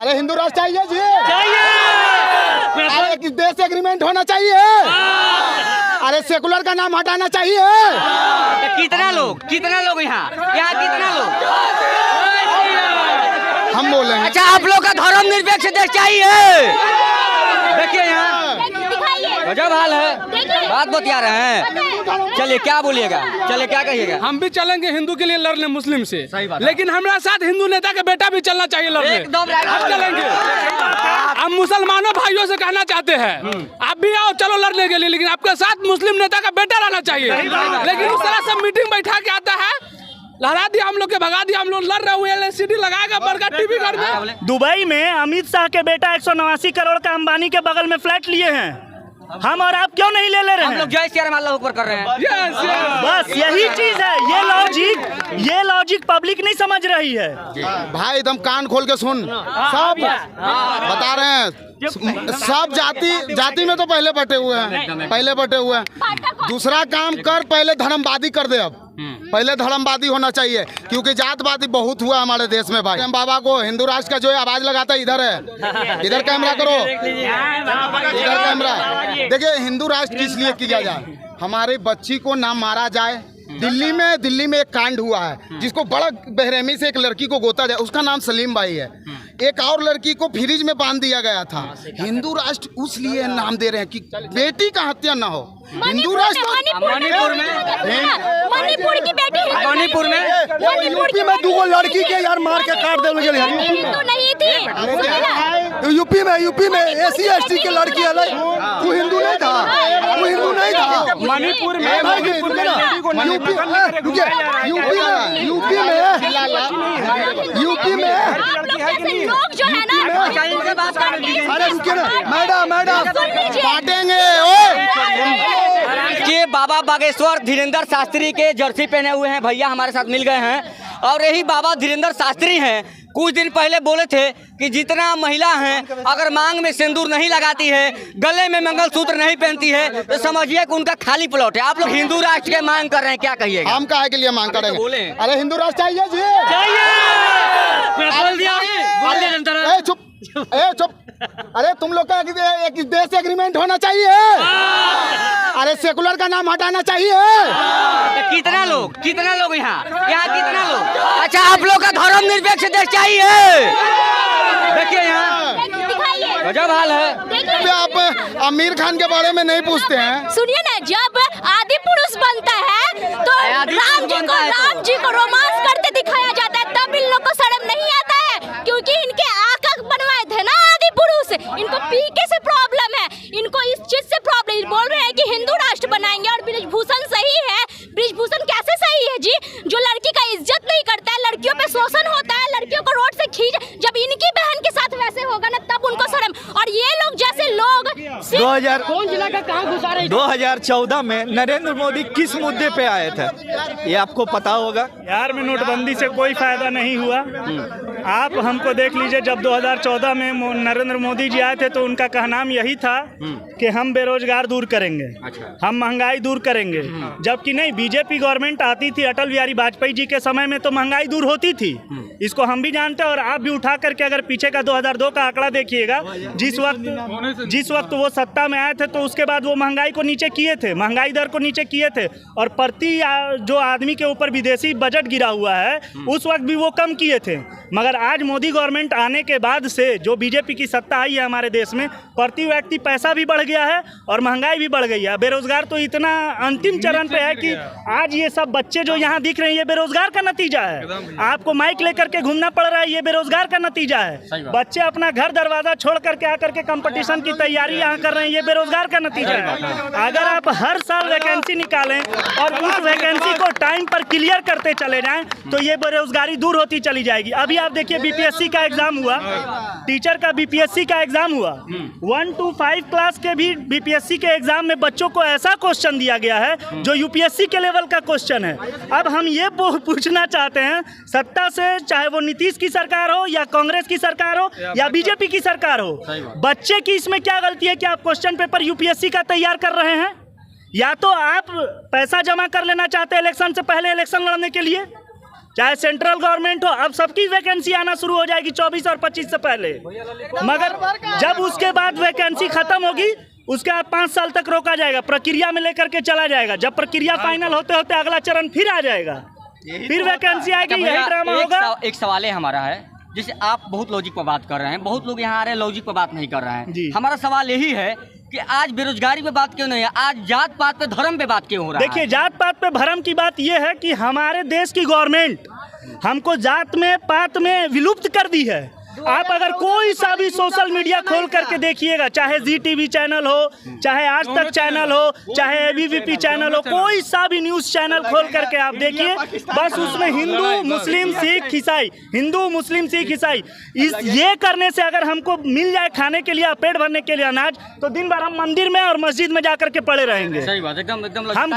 अरे हिंदू राष्ट्र चाहिए जी, चाहिए। अरे किस देश से एग्रीमेंट होना चाहिए। अरे सेकुलर का नाम हटाना चाहिए। तो कितना लोग यहाँ कितना लोग हम बोलेंगे। अच्छा, आप लोग का धर्मनिरपेक्ष देश चाहिए। देखिए यहाँ गजब हाल है, बात बतिया रहे हैं। चलिए क्या बोलिएगा, चलिए क्या कहिएगा। हम भी चलेंगे हिंदू के लिए लड़ने मुस्लिम से, लेकिन हमारे साथ हिंदू नेता का बेटा भी चलना चाहिए लड़ने। एकदम हम चलेंगे। हम मुसलमानों भाइयों से कहना चाहते हैं, आप भी आओ चलो लड़ने के लिए, लेकिन आपके साथ मुस्लिम नेता का बेटा रहना चाहिए। लेकिन इस तरह से मीटिंग बैठा के आता है, लहरा दिया हम लोग के, भगा दिया हम लोग, लड़ रहे हुए LCD लगाएगा बड़का टीवी घर में। दुबई में अमित शाह के बेटा 189 करोड़ का अंबानी के बगल में फ्लैट लिए हैं। हम और आप क्यों नहीं ले रहे हम हैं? लोग जय श्री राम अल्लाह ऊपर कर रहे हैं। बस यही चीज है, ये लॉजिक पब्लिक नहीं समझ रही है। भाई एकदम कान खोल के सुन, सब बता रहे हैं। सब जाति में तो पहले बटे हुए हैं। दूसरा काम कर, पहले धर्मवादी कर दे। अब पहले धर्मवादी होना चाहिए, क्योंकि जातवादी बहुत हुआ हमारे देश में। भाई बाबा को हिंदू राष्ट्र का जो है आवाज लगाता है, इधर है, इधर कैमरा करो, इधर कैमरा। देखिए हिंदू राष्ट्र किस लिए किया जाए, हमारे बच्ची को ना मारा जाए। दिल्ली में एक कांड हुआ है जिसको बड़ा बेरहमी से एक लड़की को गोता जाए, उसका नाम सलीम बाई है। एक और लड़की को फ्रिज में बांध दिया गया था। हिंदू राष्ट्र उसलिए नाम दे रहे हैं कि बेटी का हत्या ना हो। हिंदू राष्ट्र मणिपुर की बेटी, मणिपुर में यूपी में 2 लड़की के यार मार के काट दे हिंदू नहीं थी। यूपी में SC ST के लड़की है। तू हिंदू नहीं था। मणिपुर में यूपी में लोग जो है ना, अरे रुकिए ना मैडम, बांटेंगे। कि बाबा बागेश्वर धीरेन्द्र शास्त्री के जर्सी पहने हुए हैं भैया हमारे साथ मिल गए हैं, और यही बाबा धीरेन्द्र शास्त्री हैं। कुछ दिन पहले बोले थे कि जितना महिला हैं अगर मांग में सिंदूर नहीं लगाती है, गले में मंगलसूत्र नहीं पहनती है, तो समझिए कि उनका खाली प्लॉट है। आप लोग हिंदू राष्ट्र के मांग कर रहे हैं, क्या कहिएगा? हम काहे के लिए मांग करेंगे? बोले। अरे हिंदू राष्ट्र चाहिए जी, चुप। अरे तुम लोग का एक देश से एग्रीमेंट होना चाहिए। अरे सेकुलर का नाम हटाना चाहिए। तो कितना लोग यहाँ कितना लोग। अच्छा, आप लोग का धर्मनिरपेक्ष देश चाहिए। देखिए यहाँ गजब हाल है। आप आमिर खान के बारे में नहीं पूछते हैं? सुनिए ना, जब आदि पुरुष बनता है तो राम जी को रोमांस करते दिखाया जाता है, तब इन लोग को शर्म नहीं आता है, क्योंकि इनके आका बनवाए थे ना आदि पुरुष। इनको पीके से प्रॉब्लम है, इनको इस चीज से प्रॉब्लम। बोल रहे हैं कि हिंदू राष्ट्र बनाएंगे, और ब्रिजभूषण सही है। ब्रिजभूषण कैसे सही है जी? जो लड़की का इज्जत नहीं करता है, लड़कियों पे शोषण होता है, लड़कियों को रोड से खींच, जब इनकी बहन के साथ वैसे होगा ना, तब उनको शर्म। और ये लोग जैसे लोग 2014 में नरेंद्र मोदी किस मुद्दे पे आए थे, ये आपको पता होगा? बिहार में नोटबंदी से कोई फायदा नहीं हुआ। आप हमको देख लीजिए, जब 2014 में नरेंद्र मोदी जी आए थे तो उनका कहनाम यही था कि हम बेरोजगार दूर करेंगे, हम महंगाई दूर करेंगे। जबकि नहीं, बीजेपी गवर्नमेंट आती थी अटल बिहारी वाजपेयी जी के समय में तो महंगाई दूर होती थी। इसको हम भी जानते हैं, और आप भी उठा करके अगर पीछे का 2002 का आंकड़ा देखिएगा, जिस वक्त वो सत्ता में आए थे तो उसके बाद वो महंगाई को नीचे किए थे, महंगाई दर को नीचे किए थे, और प्रति जो आदमी के ऊपर विदेशी बजट गिरा हुआ है उस वक्त भी वो कम किए थे। मगर आज मोदी गवर्नमेंट आने के बाद से जो बीजेपी की सत्ता आई है हमारे देश में, प्रति व्यक्ति पैसा भी बढ़ गया है और महंगाई भी बढ़ गई है। बेरोजगार तो इतना अंतिम चरण पे है कि आज ये सब बच्चे जो यहाँ दिख रहे हैं, ये बेरोजगार का नतीजा है। आपको माइक लेकर के घूमना पड़ रहा है, ये बेरोजगार का नतीजा है। बच्चे अपना घर दरवाजा छोड़ करके आकर के कंपटीशन की तैयारी यहाँ कर रहे हैं, ये बेरोजगार का नतीजा है। अगर आप हर साल वैकेंसी निकालें और उस वैकेंसी को टाइम पर क्लियर करते चले जाएं तो ये बेरोजगारी दूर होती चली जाएगी। अभी आप देखिए BPSC का एग्जाम हुआ, टीचर का BPSC का एग्जाम हुआ, 1 to 5 क्लास के भी BPSC के एग्जाम में बच्चों को ऐसा क्वेश्चन दिया गया है जो UPSC के लेवल का क्वेश्चन है। अब हम ये पूछना चाहते हैं, सत्ता से चाहे वो नीतीश की सरकार हो या कांग्रेस की सरकार हो या बीजेपी की सरकार हो, बच्चे की इसमें क्या गलती है कि आप क्वेश्चन पेपर UPSC का तैयार कर रहे हैं? या तो आप पैसा जमा कर लेना चाहते हैं इलेक्शन से पहले इलेक्शन लड़ने के लिए, चाहे सेंट्रल गवर्नमेंट हो, अब सबकी वैकेंसी आना शुरू हो जाएगी 24 और 25 से पहले। मगर जब उसके बाद वैकेंसी खत्म होगी, उसके बाद 5 साल तक रोका जाएगा, प्रक्रिया में लेकर के चला जाएगा। जब प्रक्रिया फाइनल होते होते अगला चरण फिर आ जाएगा, फिर वैकेंसी आएगी, यही ड्रामा होगा। एक सवाल है हमारा है, जैसे आप बहुत लॉजिक पर बात कर रहे हैं, बहुत लोग यहाँ आ रहे हैं लॉजिक पर बात नहीं कर रहे हैं। हमारा सवाल यही है कि आज बेरोजगारी पे बात क्यों नहीं है, आज जात पात पे धर्म पे बात क्यों हो रहा है? देखिए, जात पात पे धर्म की बात यह है कि हमारे देश की गवर्नमेंट हमको जात में पात में विलुप्त कर दी है। आप अगर कोई सा भी सोशल मीडिया खोल करके देखिएगा, चाहे जी टीवी चैनल हो, चाहे आज तक चैनल हो, चाहे एबीवीपी चैनल हो, कोई सा भी न्यूज़ चैनल खोल करके आप देखिए, बस उसमें हिंदू मुस्लिम सिख ईसाई, हिंदू मुस्लिम सिख ईसाई, ये करने से अगर हमको मिल जाए खाने के लिए, पेट भरने के लिए अनाज, तो दिन भर हम मंदिर में और मस्जिद में जाकर के पड़े रहेंगे। सही बात, एकदम हम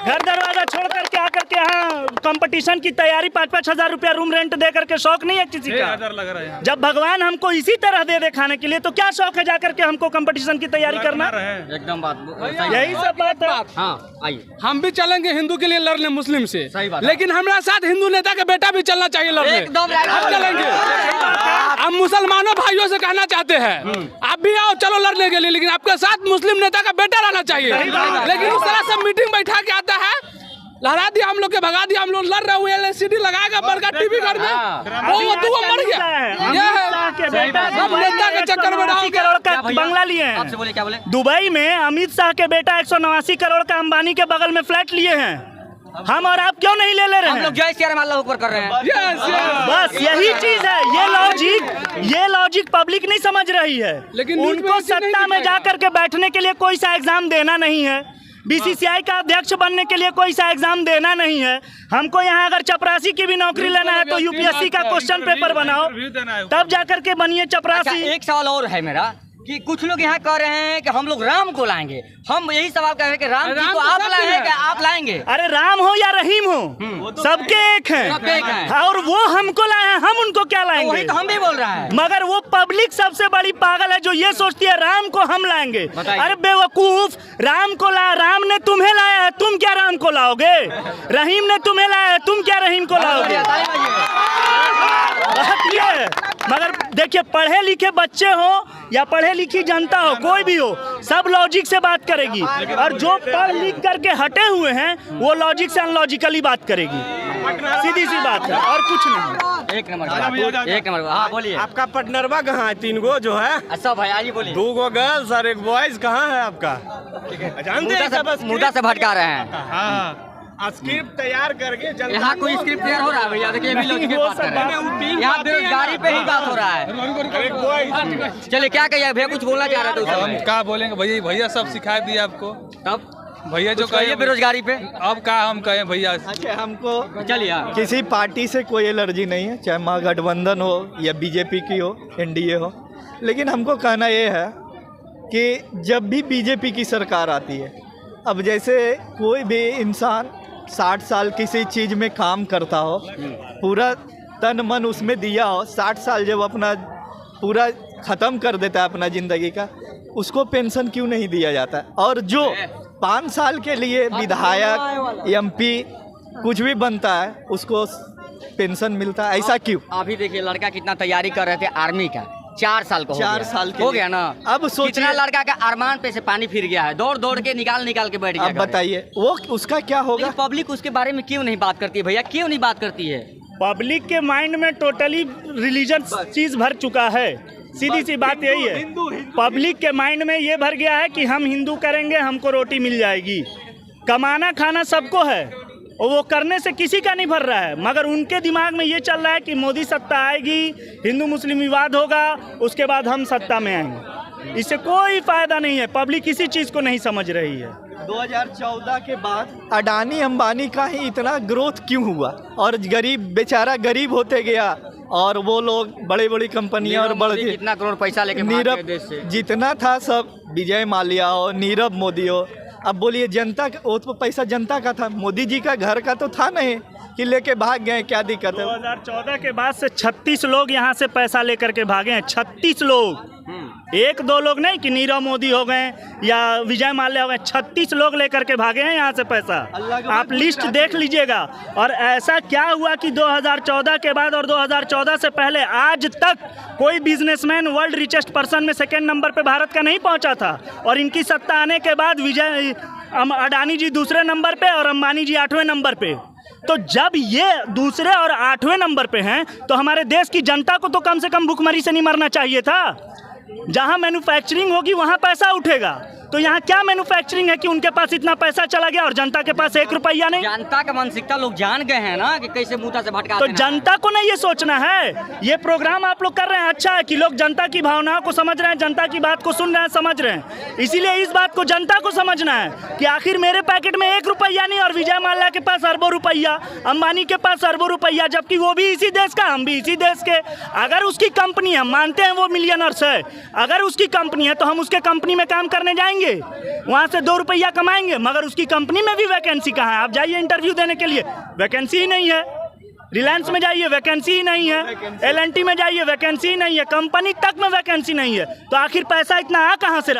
घर दरवाजा छोड़ करके आकर के यहाँ कंपटीशन की तैयारी 5-5 हजार रुपया रूम रेंट दे करके शौक नहीं है किसी का। जब भगवान हमको इसी तरह दे खाने के लिए, तो क्या शौक है जाकर के हमको कंपटीशन की तैयारी करना? एकदम बात, यही सब बात है। हाँ, आइए हम भी चलेंगे हिंदू के लिए लड़ने मुस्लिम से, सही बात, लेकिन हमारे साथ हिंदू नेता का बेटा भी चलना चाहिए लड़ने। एकदम हम चलेंगे। हम मुसलमानों भाइयों से कहना चाहते हैं, आप भी आओ चलो लड़ने के लिए, लेकिन आपके साथ मुस्लिम नेता का बेटा रहना चाहिए। लेकिन उस तरह से मीटिंग बैठा के आता है, लहरा दिया हम लोग के, भगा दिया, हम लोग लड़ रहे हुए, LCD लगाएगा बड़का टीवी घर में, वो मर गया। सब नेता के चक्कर में 189 करोड़ का बंगला लिए हैं। आपसे बोले क्या बोले? दुबई में अमित शाह के बेटा 189 करोड़ का अंबानी के बगल में फ्लैट लिए हैं। हम और आप क्यों नहीं ले रहे हम हैं? लोग जय श्री राम अल्लाह ऊपर कर रहे हैं। बस यही चीज है, ये लॉजिक पब्लिक नहीं समझ रही है। लेकिन उनको सत्ता में जाकर के बैठने के लिए कोई सा एग्जाम देना नहीं है, बीसीसीआई का अध्यक्ष बनने के लिए कोई सा एग्जाम देना नहीं है। हमको यहाँ अगर चपरासी की भी नौकरी लेना है तो यूपीएससी का क्वेश्चन पेपर बनाओ, तब जाकर के बनिए चपरासी। एक सवाल और है मेरा कि कुछ लोग यहाँ कह रहे हैं कि हम लोग राम को लाएंगे। हम यही सवाल कह रहे हैं कि राम जी को आप लाएंगे क्या आप लाएंगे? अरे राम हो या रहीम हो, सबके एक हैं, और वो हमको लाए हैं, हम उनको क्या लाएंगे? वही तो हम भी बोल रहे हैं। मगर वो पब्लिक सबसे बड़ी पागल है जो ये सोचती है राम को हम लाएंगे। अरे बेवकूफ, राम को ला, राम ने तुम्हें लाया है, तुम क्या राम को लाओगे? रहीम ने तुम्हें लाया है, तुम क्या रहीम को लाओगे? बात ये है। मगर देखिए, पढ़े लिखे बच्चे हो या पढ़े लिखी जनता हो, कोई भी हो, सब लॉजिक से बात करेगी, और जो पढ़ लिख करके हटे हुए हैं वो लॉजिक से अनलॉजिकली बात करेगी। सीधी सी बात है, और कुछ नहीं। एक नंबर। हाँ बोलिए। आपका पार्टनरवा कहाँ है? 3 गो जो है। अच्छा भाई आइए बोलिए। 2 गो गर्ल्स और 1 बॉयज कहाँ है आपका? मुद्दा से भटका रहे हैं। हाँ, स्क्रिप्ट तैयार करके यहाँ कोई स्क्रिप्ट तैयार हो रहा है भैया? देखिए अभी लॉजिक की बात कर रहे हैं, यहाँ बेरोजगारी पे ही बात हो रहा है। चलिए क्या कहिए भैया, कुछ बोलना चाह रहे थे? हम क्या बोलेंगे भैया सब सिखा दिए आपको। तब भैया जो कहिए बेरोजगारी पे। अब क्या हम कहें भैया? अच्छा, हमको चलिए किसी पार्टी से कोई एलर्जी नहीं है, चाहे महागठबंधन हो या बीजेपी की हो, एनडीए हो, लेकिन हमको कहना ये है कि जब भी बीजेपी की सरकार आती है, अब जैसे कोई भी इंसान 60 साल किसी चीज़ में काम करता हो, पूरा तन मन उसमें दिया हो, 60 साल जब अपना पूरा ख़त्म कर देता है अपना ज़िंदगी का, उसको पेंशन क्यों नहीं दिया जाता है? और जो 5 साल के लिए विधायक MP कुछ भी बनता है उसको पेंशन मिलता है, ऐसा क्यों? अभी देखिए लड़का कितना तैयारी कर रहे थे आर्मी का, 4 साल को 4 साल हो गया ना। अब सोचिए, कितना लड़का का अरमान पे से पानी फिर गया है, दौड़ दौड़ के निकाल के बैठ गया। अब बताइए वो उसका क्या होगा? पब्लिक उसके बारे में क्यों नहीं बात करती है भैया, क्यों नहीं बात करती है? पब्लिक के माइंड में टोटली रिलीजन चीज भर चुका है। सीधी सी बात यही है, पब्लिक के माइंड में ये भर गया है कि हम हिंदू करेंगे हमको रोटी मिल जाएगी। कमाना खाना सबको है और वो करने से किसी का नहीं भर रहा है, मगर उनके दिमाग में ये चल रहा है कि मोदी सत्ता आएगी, हिंदू मुस्लिम विवाद होगा, उसके बाद हम सत्ता में आएंगे। इससे कोई फायदा नहीं है, पब्लिक किसी चीज को नहीं समझ रही है। 2014 के बाद अडानी अंबानी का ही इतना ग्रोथ क्यों हुआ, और गरीब बेचारा गरीब होते गया, और वो लोग बड़ी बड़ी कंपनियां और बड़े कितना करोड़ पैसा लेके नीरव जितना था सब, विजय माल्या हो, नीरव मोदी हो, अब बोलिए जनता का वो तो पैसा जनता का था, मोदी जी का घर का तो था नहीं, कि लेके भाग गए, क्या दिक्कत है? 2014 के बाद से 36 लोग यहाँ से पैसा लेकर के भागे हैं। 36 लोग, एक दो लोग नहीं कि नीरव मोदी हो गए या विजय माल्या हो गए, 36 लोग लेकर के भागे हैं यहाँ से पैसा। आप लिस्ट देख लीजिएगा। और ऐसा क्या हुआ कि 2014 के बाद और 2014 से पहले आज तक कोई बिजनेसमैन वर्ल्ड रिचेस्ट पर्सन में सेकेंड नंबर पे भारत का नहीं पहुंचा था। और इनकी सत्ता आने के बाद अडानी जी दूसरे नंबर पे और अंबानी जी 8वें नंबर पे। तो जब ये दूसरे और 8वें नंबर पे हैं तो हमारे देश की जनता को तो कम से कम भूखमरी से नहीं मरना चाहिए था। जहां मैन्युफैक्चरिंग होगी वहां पैसा उठेगा। तो यहाँ क्या मैन्युफैक्चरिंग है कि उनके पास इतना पैसा चला गया और जनता के पास 1 रुपया नहीं? जनता का मानसिकता लोग जान गए हैं ना कि कैसे मुद्दा से भटका। तो जनता को नहीं ये सोचना है। ये प्रोग्राम आप लोग कर रहे हैं, अच्छा है कि लोग जनता की भावनाओं को समझ रहे हैं, जनता की बात को सुन रहे हैं, समझ रहे हैं। इसीलिए इस बात को जनता को समझना है कि आखिर मेरे पैकेट में 1 रुपया नहीं और विजय माल्या के पास अरबों रुपया, अंबानी के पास अरबों रुपया, जबकि वो भी इसी देश का, हम भी इसी देश के। अगर उसकी कंपनी है, मानते हैं वो मिलियनर्स है, अगर उसकी कंपनी है तो हम उसके कंपनी में काम करने जाएंगे, वहां से 2 रुपया कमाएंगे। मगर उसकी कंपनी में भी वैकेंसी कहाँ है? आप जाइए इंटरव्यू देने के लिए, वैकेंसी ही नहीं है। रिलायंस में जाइए, वैकेंसी ही नहीं है। L&T में जाइए, वैकेंसी ही नहीं है। कंपनी तक में वैकेंसी नहीं है। तो आखिर पैसा इतना आ कहाँ से?